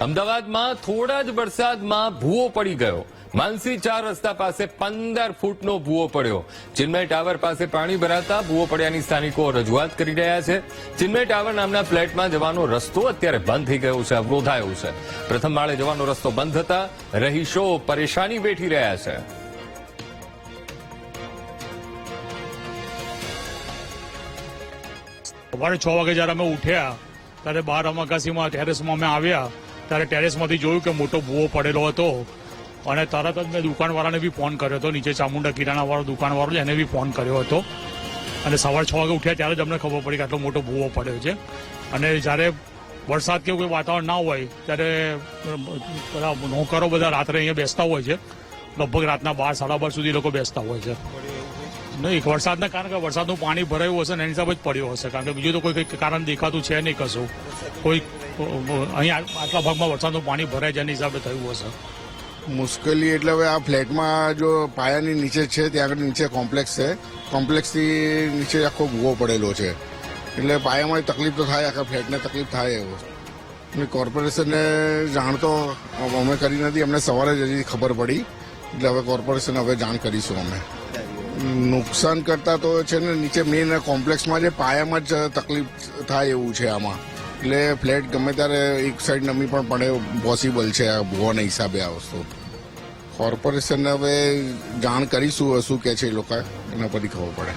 અમદાવાદમાં થોડા જ વરસાદમાં ભૂવો પડી ગયો. માનસી 4 રસ્તા પાસે 15 ફૂટનો ભૂવો પડ્યો. ચિન્મય ટાવર પાસે પાણી ભરાતા ભૂવો પડ્યાની સ્થાનિકો રજૂઆત કરી રહ્યા છે. ચિન્મય ટાવર નામના ફ્લેટમાં જવાનો રસ્તો અત્યારે બંધ થઈ ગયો છે, અવરોધાયો છે. પ્રથમ માળે જવાનો રસ્તો બંધ થતા રહીશો પરેશાની વેઠી રહ્યા છે. સવારે 6 વાગે જયારે અમે ઉઠ્યા ત્યારે બહાર અગાસીમાં ટેરેસમાં અમે આવ્યા ત્યારે ટેરેસમાંથી જોયું કે મોટો ભૂવો પડેલો હતો અને તરત જ મેં દુકાનવાળાને બી ફોન કર્યો હતો. નીચે ચામુંડા કિરાણાવાળો દુકાનવાળો છે એને બી ફોન કર્યો હતો અને સવારે 6 વાગે ઉઠ્યા ત્યારે જ અમને ખબર પડી કે આટલો મોટો ભૂવો પડ્યો છે. અને જ્યારે વરસાદ કે કોઈ વાતાવરણ ના હોય ત્યારે બધા નોકરો બધા રાત્રે અહીંયા બેસતા હોય છે. લગભગ રાતના 12 સાડા 12 સુધી લોકો બેસતા હોય છે. નહીં, વરસાદના કારણે વરસાદનું પાણી ભરાયું હશે ને એની હિસાબે જ પડ્યો હશે, કારણ કે બીજું તો કોઈ કારણ દેખાતું છે નહીં કશું. કોઈ અહીંયા આટલા ભાગમાં વરસાદનું પાણી ભરાય છે એની હિસાબે થયું હશે. મુશ્કેલી એટલે હવે આ ફ્લેટમાં જો પાયાની નીચે છે ત્યાં આગળ નીચે કોમ્પ્લેક્સ છે, કોમ્પ્લેક્સથી નીચે આખો ભૂવો પડેલો છે એટલે પાયામાં તકલીફ તો થાય, આખા ફ્લેટને તકલીફ થાય એવું. કોર્પોરેશનને જાણ તો અમે કરી નથી, અમને સવારે જ હજી ખબર પડી એટલે હવે કોર્પોરેશનને હવે જાણ કરીશું અમે. નુકસાન કરતા તો છે ને નીચે મેઇન કોમ્પ્લેક્સમાં જે પાયામાં જ તકલીફ થાય એવું છે આમાં, એટલે ફ્લેટ ગમે ત્યારે એક સાઈડ નમી પણ પડે પોસિબલ છે આ ભૂવાના હિસાબે આ વસ્તુ. કોર્પોરેશનને હવે જાણ કરીશું શું કે છે એ લોકો, એના પરથી ખબર પડે.